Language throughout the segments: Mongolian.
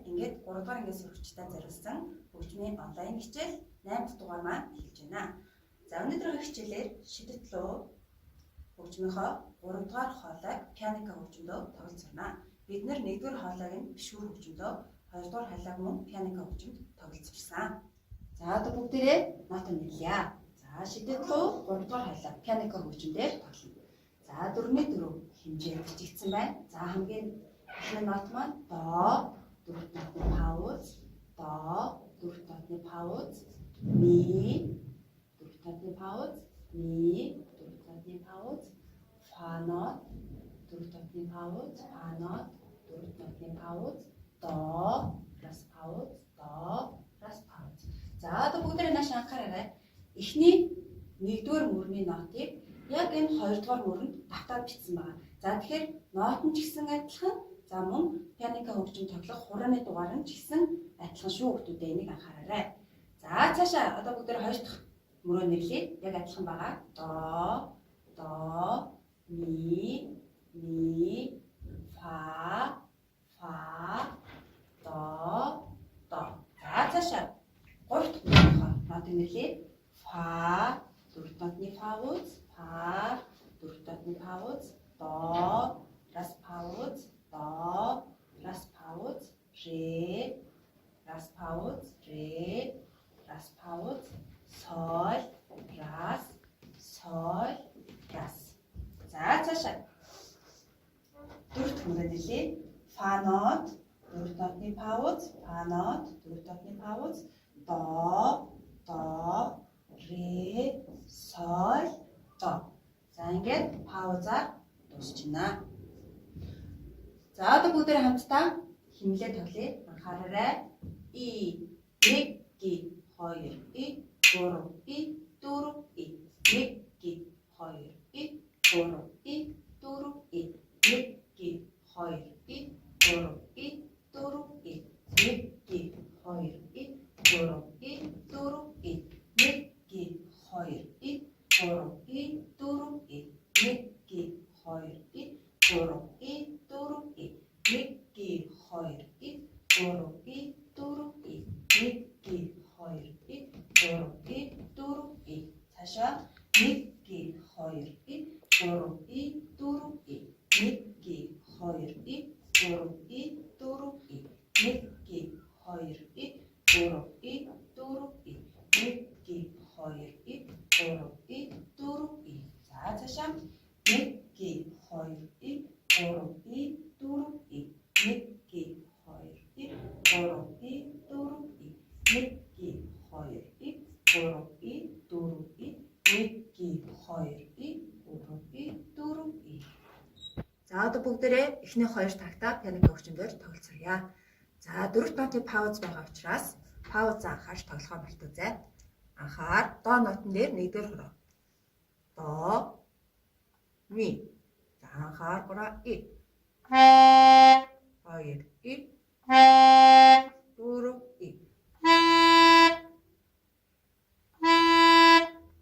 Ингээд 3 дугаар ангиас сурагчдаа зориулсан хөгжмийн онлайн хичээл 8 дугаар маань эхэлж байна. За өнөөдрийн хичээлээр шидэт лөө хөгжмийнхөө 3 дугаар хоолойг пианико хөгжмөдөө тоглоцорно. Бид нэр 1 дугаар хоолойг нь бишгүүр хөгжмөдөө 2 дугаар хоолойг мөн пианико хөгжмөд тоглоцорсон. За одоо бүгдээрээ нот нийлье. За шидэт лөө 3 дугаар хоолой пианико хөгжмөдөр тоглоно. За 4-4 хэмжээ бичигдсэн байна. За хамгийн эхний нот маань до, дөрвт нотны пауз, до, дөрвт нотны пауз, ми, дөрвт нотны пауз, ми, дөрвт нотны пауз, фа нот, дөрвт нотны пауз, фа нот, дөрвт нотны пауз, до, раз пауз, до, раз пауз. За одоо бүгдээрээ нааш анхаараарай. Эхний 1-р мөрний нотыг яг энэ 2-р мөрөнд давтаад бичсэн байна. За тэгэхээр нот нь ч гэсэн адилхан. За мөн пианико хөгжим тоглох хурааны дугаар нь ч гэсэн адилхан шүү хүмүүстээ энийг анхаараарай. За цаашаа одоо бүгдээр 2 дахь мөрөө нэрлэе. Яг адилхан байгаа. До, ми, фа, до. За цаашаа 3 дахь мөрийнхөө нотыг нэрлэе. Фа, дөрвт нотны пауз, фа, дөрвт нотны пауз, до, раз пауз, до, раз пауз, ре, раз пауз, ре, раз пауз, соль, раз, раз. За цаашаа 4 дахь мөрөө нэрлэе. Фа нот, дөрвт нотны пауз, фа нот, дөрвт нотны пауз, до, ре, соль, до. За ингээд паузаар дуусчихна. За одоо бүгдээрээ хамтдаа химлээ тоглоё. Анхаараарай. И, 1, 2, 3, 4, 1, 2, 3, 4, 1, 2, 3, 4, 1, 2, 3, 4, 1, 2, 3, 4, цаашаа 1, 2, 3, 4, 1, 2, 3, 4, 1, 2, 3, 4, 1, 2, 3, 4. За цаашаа 1, 2, 3, 4, 1, За одоо бүгдээрээ эхний 2 тагтаа пианико хөгжмөөр тоглоцорё. За дөрвт нотын пауз байгаа учраас пауз анхаарч тоглохоо мартаоцай. Анхаар до нотон дээр 1-р хураа. До, ми. За анхаар хураа и. 2, и. 4, и.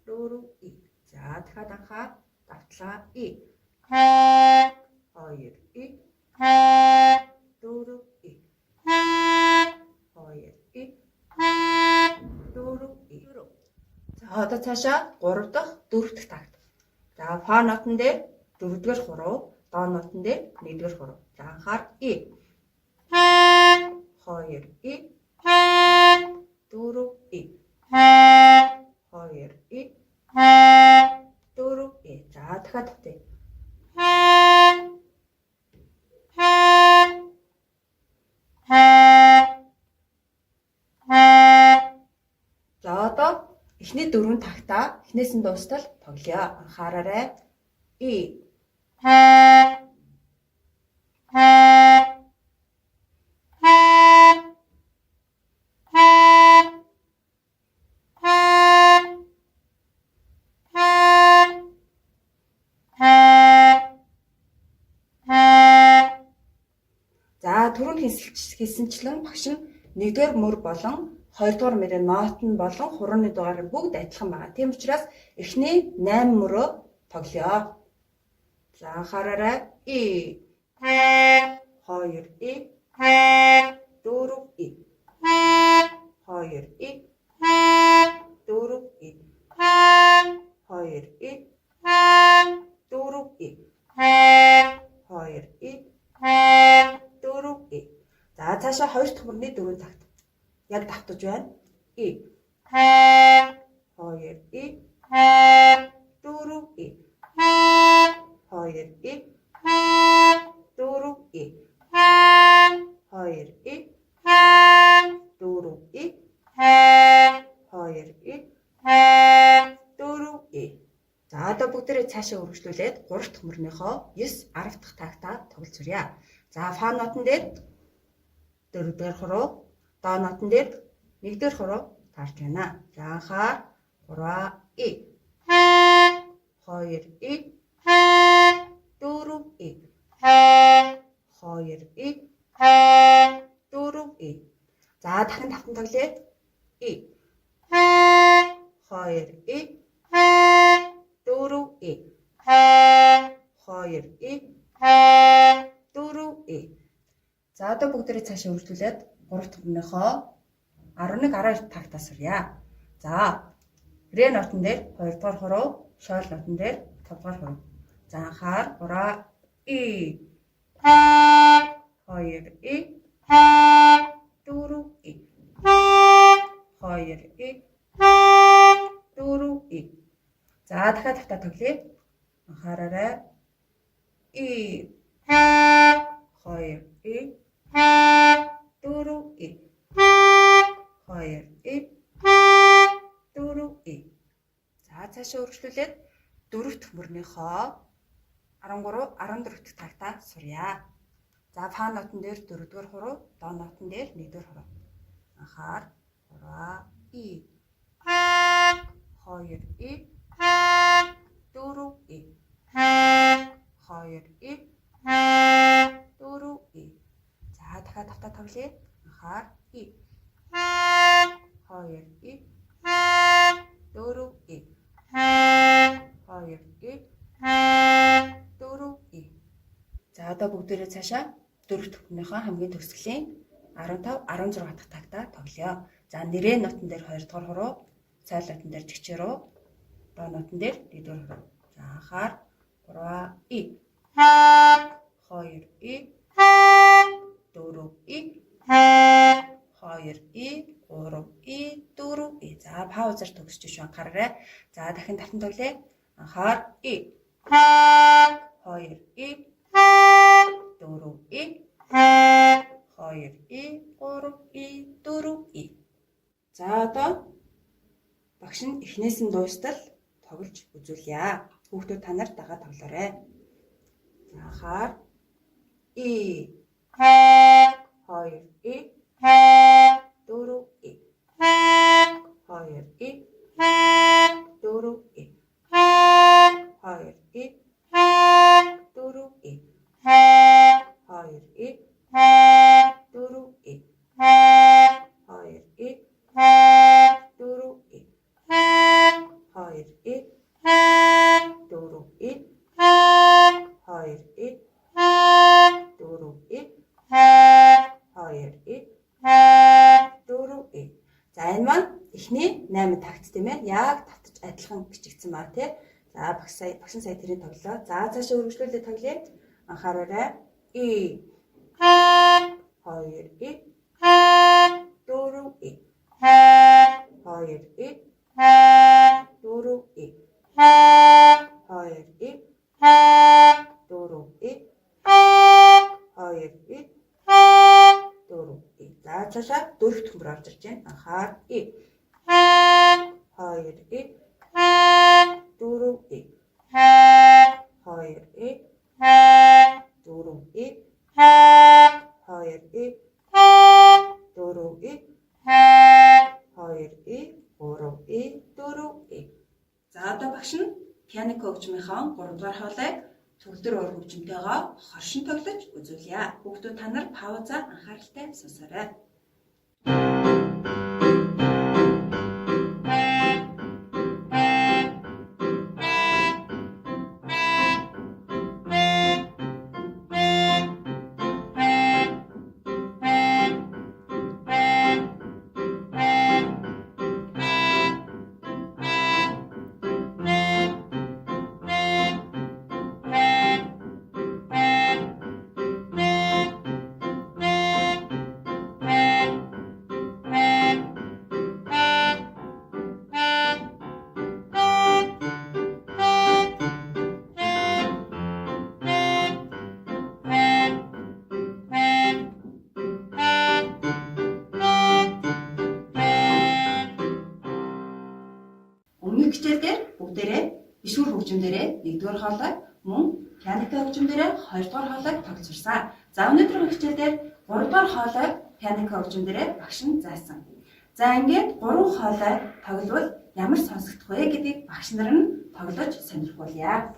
4, и. За дахиад анхаар давтлаа и. 2, и. 4, и. 2, и. 4, и. За одоо цаашаа 3 дахь 4 дахь такт. За фа нотон дээр 4-р хуруу, до нотон дээр 1-р хуруу. За анхаар и. 2, и. 4, и. 2, и. 4, и. За дахиад татъя. За одоо эхний 4 тагтаа эхнээс нь дуустал тоглоё. Анхаараарай. И. За түрүүнд хэлсэнчлэн багш нь 1-р мөр болон 2-р мөрийн нот нь болон хурааны дугаар бүгд адилхан байна. Тийм учраас эхний 8 мөрөө тоглоё. За анхаараарай. 1 2 1 4 1 2 1 4 1 2 1 4 1 2 1 4 1. За цаашаа 2 дахь мөрний 4 цагт яг давтаж байна. 1 2 1 4 1 2 1 4 1 2 1 4 1 2 1 4 1. За одоо бүгдээрээ цаашаа үргэлжлүүлээд 3 дахь мөрнийхөө 9 10 дахь тагтаа тоглож сурья. За фа нотон дээр 4 дахь хуруу, до нотон дээр 1 дахь хуруу таарч байна. За анхаар 3 1 2 1 4 1 2 1 4 1. За дахин тавтан тоглоё. 1 2 1 4 1 2 1 4 1. За одоо бүгдээрээ цаашаа үргэлжлүүлээд 3 дахь мөрнийхөө 11 12 тагтаа сурья. За ре нотон дээр 2 дугаар хуруу, шол нотон дээр 5 дугаар хуруу. За анхаар 3 1 2 1 4 1 2 1 4 1. За дахиад тавтаа тоглоё. Анхаараарай. 1 2 1 4 1 2 1 4 1. За цаашаа үргэлжлүүлээд 4 дахь мөрнийхөө 13 14 дахь тагтаа сурья. За фа нотон дээр 4 дугаар хуруу, до нотон дээр 1 дугаар хуруу. Анхаар 3 1 2 1 4 1 2 1 4 1. За дахиад тавтаа тоглоё. Анхаар 1 2 1 4 1 2 1 4 1. За одоо бүгдээрээ цаашаа 4 дахь мөрнийхөө хамгийн төгсгөлийн 15 16 дахь тагтаа тоглоё. За нэрээ нотон дээр 2 дугаар хуруу, цайл нотон дээр жигчээрөө, до нотон дээр 1 дугаар хуруу. За анхаар 3 1 2 1 4 1 2 1 3 1 4 1. За паузаар төгсөж шүү анхаараарай. За дахин тавтан тоглоё. Анхаар 1 2 1 4 1 2 1 3 1 4 1. За одоо багш нь эхнээс нь дуустал тоглож үзүүлье. Хүүхдүүд та нар дагаад тоглоорой. За анхаар 1 2 1 4 1 2 1 4 1 2 1 4 1 2 1 4 1 2 1 4 1 2 1 4 1 2 1 4 1 2 1 4 1. За энэ маань эхний 8 тагт тийм ээ. Яг татж адилхан бичигдсэн ба тий. За багш сая тэрийг тоглоо. За цаашаа үргэлжлүүлээд тоглоё. Анхаараарай. 1 2 1 4 1 2 1 4 1 2 1 4 1 2 1 4 1. За цаашаа 4 дахь мөр орж ирж байна. Анхаар 1 2 1 4 1 2 1 4 1 2 1 4 1 2 1 3 1 4 1. За одоо багш нь пианико хөгжмийнхаа 3 дугаар хоолойг төгөлдөр уур хөгжмөнтэйгээ хоршин тоглож үзүүлье. Хүүхдүүд та нар паузаа анхааралтай сонсоорой. хөгжим дээрээ 1-р хоолой, мөн пианотой хөгжим дээрээ 2-р хоолойг тогтворсан. За өнөөдрийн хичээлдээр 3-р хоолой пианотой хөгжим дээрээ багш нь заасан. За ингээд 3 хоолой тогловол ямар сонсогдох вэ гэдгийг багш нар нь тоглож сонирхуулъя.